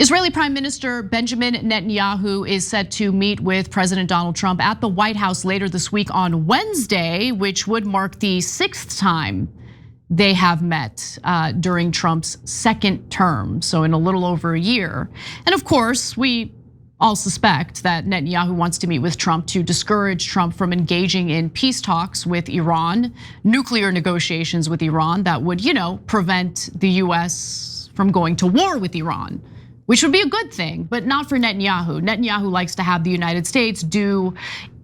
Israeli Prime Minister Benjamin Netanyahu is set to meet with President Donald Trump at the White House later this week on Wednesday, which would mark the 6th time they have met during Trump's second term, so in a little over a year. And of course, we all suspect that Netanyahu wants to meet with Trump to discourage Trump from engaging in peace talks with Iran, nuclear negotiations with Iran that would, prevent the US from going to war with Iran, which would be a good thing, but not for Netanyahu. Netanyahu likes to have the United States do,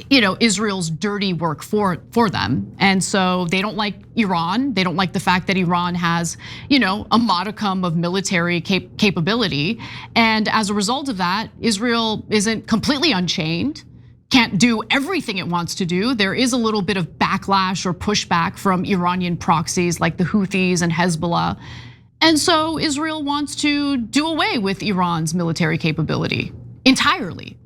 Israel's dirty work for them. And so they don't like Iran. They don't like the fact that Iran has, a modicum of military capability. And as a result of that, Israel isn't completely unchained, can't do everything it wants to do. There is a little bit of backlash or pushback from Iranian proxies like the Houthis and Hezbollah. And so Israel wants to do away with Iran's military capability entirely.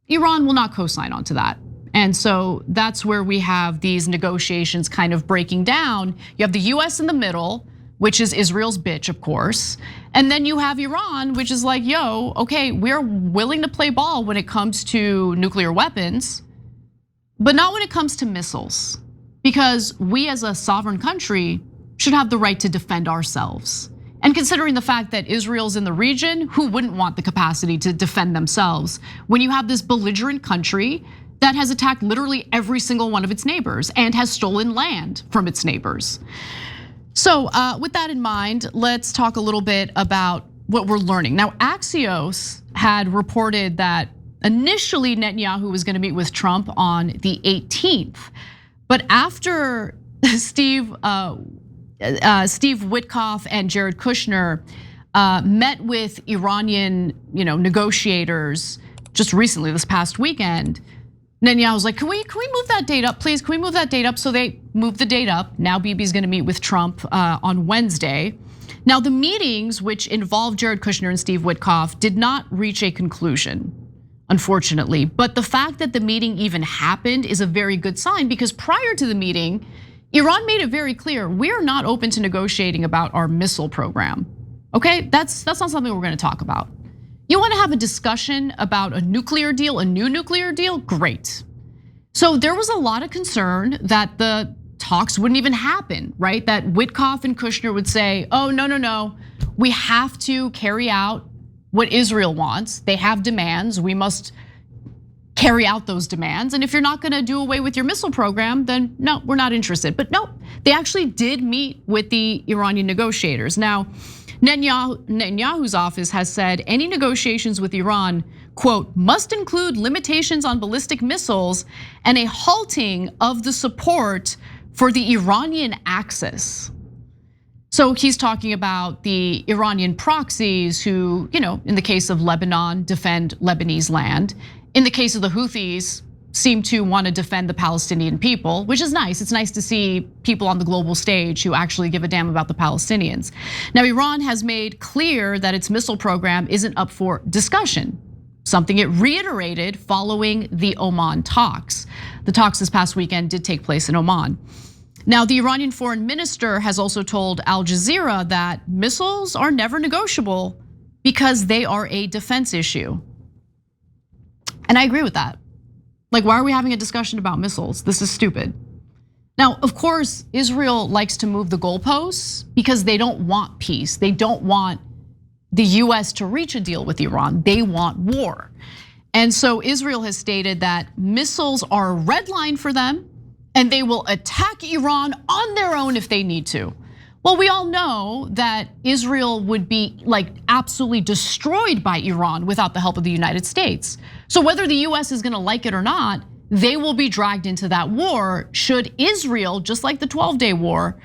Iran will not co-sign onto that. And so that's where we have these negotiations kind of breaking down. You have the US in the middle, which is Israel's bitch, of course. And then you have Iran, which is like, yo, okay, we're willing to play ball when it comes to nuclear weapons, but not when it comes to missiles. Because we as a sovereign country should have the right to defend ourselves. And considering the fact that Israel's in the region, who wouldn't want the capacity to defend themselves when you have this belligerent country that has attacked literally every single one of its neighbors and has stolen land from its neighbors? So with that in mind, let's talk a little bit about what we're learning. Now, Axios had reported that initially Netanyahu was gonna meet with Trump on the 18th. But after Steve Witkoff and Jared Kushner met with Iranian, negotiators just recently this past weekend, Netanyahu was like, can we move that date up, please? Can we move that date up? So they moved the date up. Now Bibi's gonna meet with Trump on Wednesday. Now the meetings, which involved Jared Kushner and Steve Witkoff, did not reach a conclusion, unfortunately. But the fact that the meeting even happened is a very good sign, because prior to the meeting, Iran made it very clear, we are not open to negotiating about our missile program. Okay, that's not something we're gonna talk about. You wanna have a discussion about a nuclear deal, a new nuclear deal? Great. So there was a lot of concern that the talks wouldn't even happen, right? That Witkoff and Kushner would say, oh, no, we have to carry out what Israel wants. They have demands, we must carry out those demands. And if you're not gonna do away with your missile program, then no, we're not interested. But no, they actually did meet with the Iranian negotiators. Now, Netanyahu's office has said any negotiations with Iran, quote, must include limitations on ballistic missiles and a halting of the support for the Iranian axis. So he's talking about the Iranian proxies who, in the case of Lebanon, defend Lebanese land. In the case of the Houthis, seem to want to defend the Palestinian people, which is nice. It's nice to see people on the global stage who actually give a damn about the Palestinians. Now, Iran has made clear that its missile program isn't up for discussion, something it reiterated following the Oman talks. The talks this past weekend did take place in Oman. Now, the Iranian foreign minister has also told Al Jazeera that missiles are never negotiable because they are a defense issue. And I agree with that. Like, why are we having a discussion about missiles? This is stupid. Now, of course, Israel likes to move the goalposts because they don't want peace. They don't want the US to reach a deal with Iran. They want war. And so Israel has stated that missiles are a red line for them and they will attack Iran on their own if they need to. Well, we all know that Israel would be like absolutely destroyed by Iran without the help of the United States. So whether the US is gonna like it or not, they will be dragged into that war should Israel, just like the 12-day war,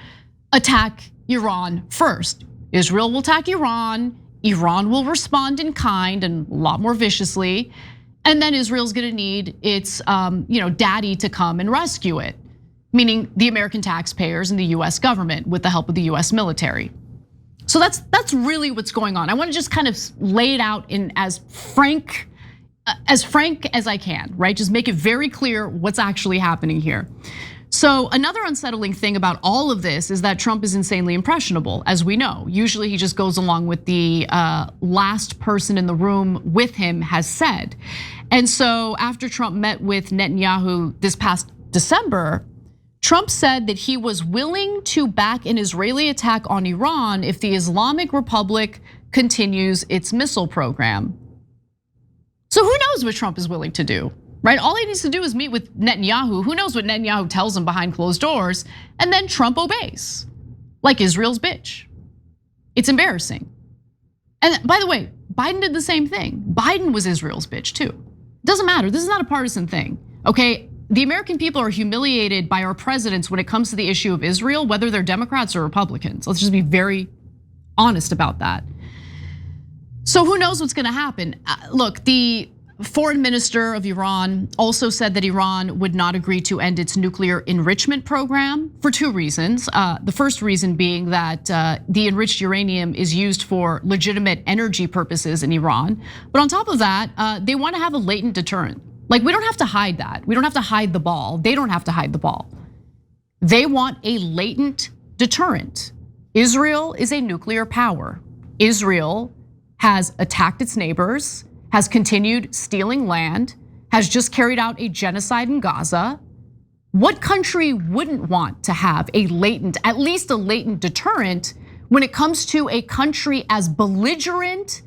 attack Iran first. Israel will attack Iran, Iran will respond in kind and a lot more viciously, and then Israel's gonna need its daddy to come and rescue it, meaning the American taxpayers and the US government with the help of the US military. So that's really what's going on. I wanna just kind of lay it out in as frank as I can, right? Just make it very clear what's actually happening here. So another unsettling thing about all of this is that Trump is insanely impressionable, as we know. Usually he just goes along with the last person in the room with him has said. And so after Trump met with Netanyahu this past December, Trump said that he was willing to back an Israeli attack on Iran if the Islamic Republic continues its missile program. So who knows what Trump is willing to do? Right, all he needs to do is meet with Netanyahu. Who knows what Netanyahu tells him behind closed doors, and then Trump obeys, like Israel's bitch. It's embarrassing. And by the way, Biden did the same thing. Biden was Israel's bitch too. Doesn't matter, this is not a partisan thing, okay? The American people are humiliated by our presidents when it comes to the issue of Israel, whether they're Democrats or Republicans. Let's just be very honest about that. So who knows what's gonna happen? Look, the foreign minister of Iran also said that Iran would not agree to end its nuclear enrichment program for two reasons. The first reason being that the enriched uranium is used for legitimate energy purposes in Iran. But on top of that, they want to have a latent deterrent. Like, we don't have to hide that. We don't have to hide the ball. They don't have to hide the ball. They want a latent deterrent. Israel is a nuclear power. Israel has attacked its neighbors, has continued stealing land, has just carried out a genocide in Gaza. What country wouldn't want to have a latent, at least a latent deterrent when it comes to a country as belligerent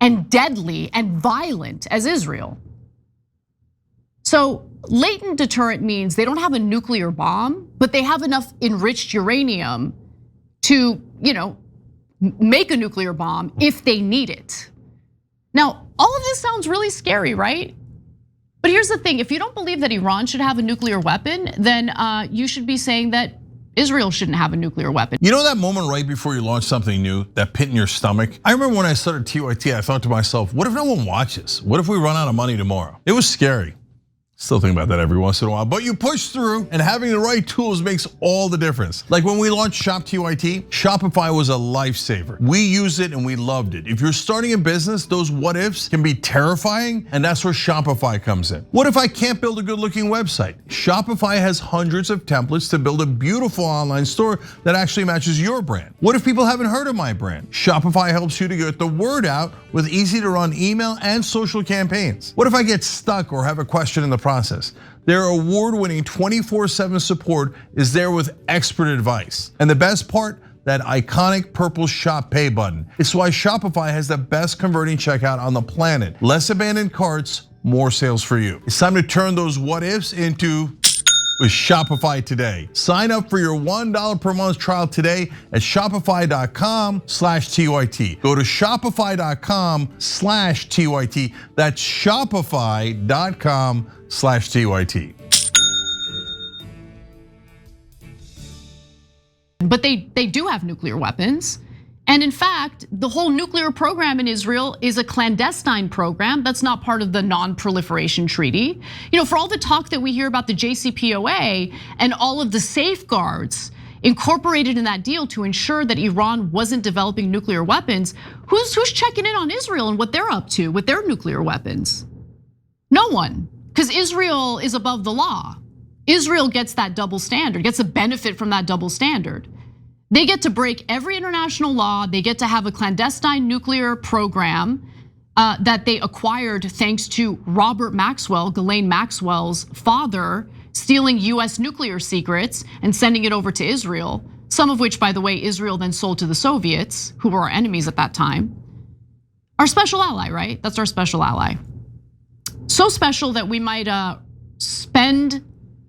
and deadly and violent as Israel? So latent deterrent means they don't have a nuclear bomb, but they have enough enriched uranium to, make a nuclear bomb if they need it. Now, all of this sounds really scary, right? But here's the thing, if you don't believe that Iran should have a nuclear weapon, then you should be saying that Israel shouldn't have a nuclear weapon. You know that moment right before you launch something new, that pit in your stomach? I remember when I started TYT, I thought to myself, what if no one watches? What if we run out of money tomorrow? It was scary. Still think about that every once in a while, but you push through, and having the right tools makes all the difference. Like when we launched Shop TYT, Shopify was a lifesaver. We used it and we loved it. If you're starting a business, those what ifs can be terrifying, and that's where Shopify comes in. What if I can't build a good looking website? Shopify has hundreds of templates to build a beautiful online store that actually matches your brand. What if people haven't heard of my brand? Shopify helps you to get the word out with easy to run email and social campaigns. What if I get stuck or have a question in the process? Their award-winning 24/7 support is there with expert advice. And the best part, that iconic purple Shop Pay button. It's why Shopify has the best converting checkout on the planet. Less abandoned carts, more sales for you. It's time to turn those what ifs into with Shopify today. Sign up for your $1 per month trial today at shopify.com/TYT. Go to shopify.com/TYT. That's shopify.com/TYT. But they do have nuclear weapons. And in fact, the whole nuclear program in Israel is a clandestine program that's not part of the non-proliferation treaty. For all the talk that we hear about the JCPOA and all of the safeguards incorporated in that deal to ensure that Iran wasn't developing nuclear weapons, who's checking in on Israel and what they're up to with their nuclear weapons? No one, because Israel is above the law. Israel gets that double standard, gets a benefit from that double standard. They get to break every international law. They get to have a clandestine nuclear program that they acquired thanks to Robert Maxwell, Ghislaine Maxwell's father, stealing US nuclear secrets and sending it over to Israel. Some of which, by the way, Israel then sold to the Soviets, who were our enemies at that time. Our special ally, right? That's our special ally. So special that we might spend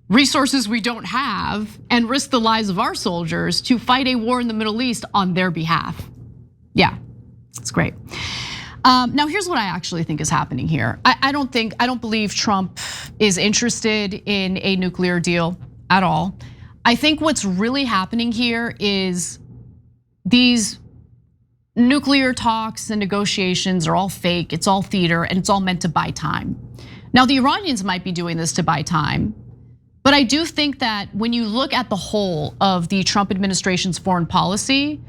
resources we don't have and risk the lives of our soldiers to fight a war in the Middle East on their behalf. Yeah, it's great. Now here's what I actually think is happening here. I don't believe Trump is interested in a nuclear deal at all. I think what's really happening here is these nuclear talks and negotiations are all fake, it's all theater, and it's all meant to buy time. Now the Iranians might be doing this to buy time, but I do think that when you look at the whole of the Trump administration's foreign policy,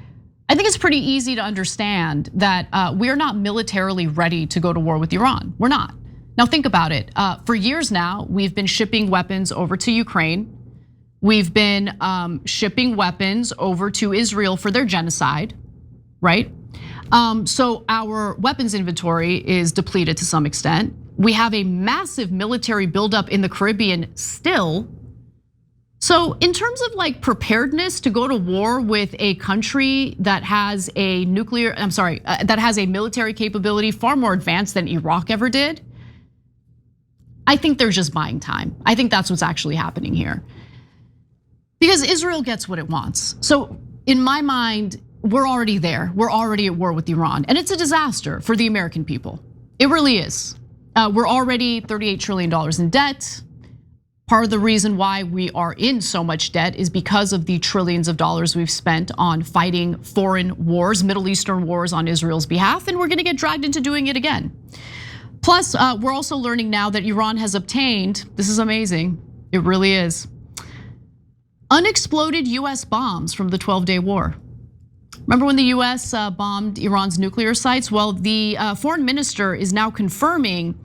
I think it's pretty easy to understand that we're not militarily ready to go to war with Iran. We're not. Now think about it. For years now, we've been shipping weapons over to Ukraine. We've been shipping weapons over to Israel for their genocide, right? So our weapons inventory is depleted to some extent. We have a massive military buildup in the Caribbean still. So in terms of like preparedness to go to war with a country that has a that has a military capability far more advanced than Iraq ever did, I think they're just buying time. I think that's what's actually happening here. Because Israel gets what it wants. So in my mind, we're already there. We're already at war with Iran. And it's a disaster for the American people. It really is. We're already $38 trillion in debt. Part of the reason why we are in so much debt is because of the trillions of dollars we've spent on fighting foreign wars, Middle Eastern wars on Israel's behalf, and we're gonna get dragged into doing it again. Plus, we're also learning now that Iran has obtained, this is amazing, it really is, unexploded US bombs from the 12-day war. Remember when the US bombed Iran's nuclear sites? Well, the foreign minister is now confirming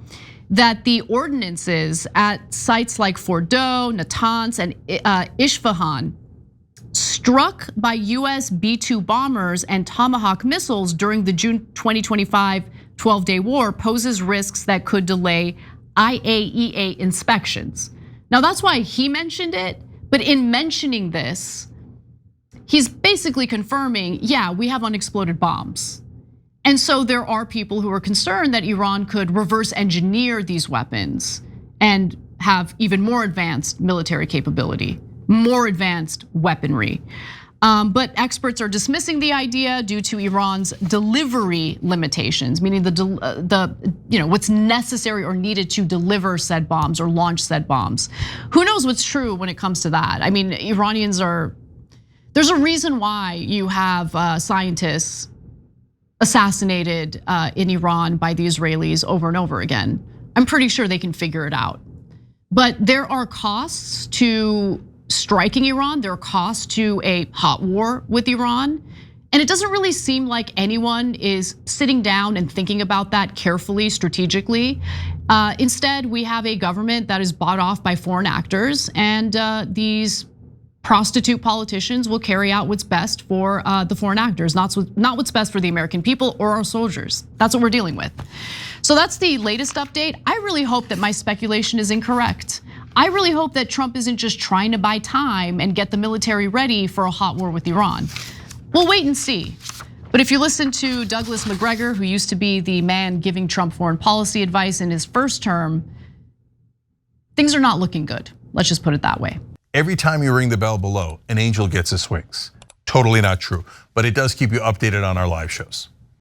that the ordinances at sites like Fordow, Natanz, and Isfahan struck by US B-2 bombers and Tomahawk missiles during the June 2025 12-day war poses risks that could delay IAEA inspections. Now that's why he mentioned it, but in mentioning this, he's basically confirming, yeah, we have unexploded bombs. And so there are people who are concerned that Iran could reverse engineer these weapons and have even more advanced military capability, more advanced weaponry. But experts are dismissing the idea due to Iran's delivery limitations, meaning what's necessary or needed to deliver said bombs or launch said bombs. Who knows what's true when it comes to that? I mean, Iranians are, there's a reason why you have scientists assassinated in Iran by the Israelis over and over again. I'm pretty sure they can figure it out. But there are costs to striking Iran, there are costs to a hot war with Iran. And it doesn't really seem like anyone is sitting down and thinking about that carefully, strategically. Instead, we have a government that is bought off by foreign actors, and these prostitute politicians will carry out what's best for the foreign actors, not what's best for the American people or our soldiers. That's what we're dealing with. So that's the latest update. I really hope that my speculation is incorrect. I really hope that Trump isn't just trying to buy time and get the military ready for a hot war with Iran. We'll wait and see. But if you listen to Douglas McGregor, who used to be the man giving Trump foreign policy advice in his first term, things are not looking good. Let's just put it that way. Every time you ring the bell below, an angel gets his wings. Totally not true, but it does keep you updated on our live shows.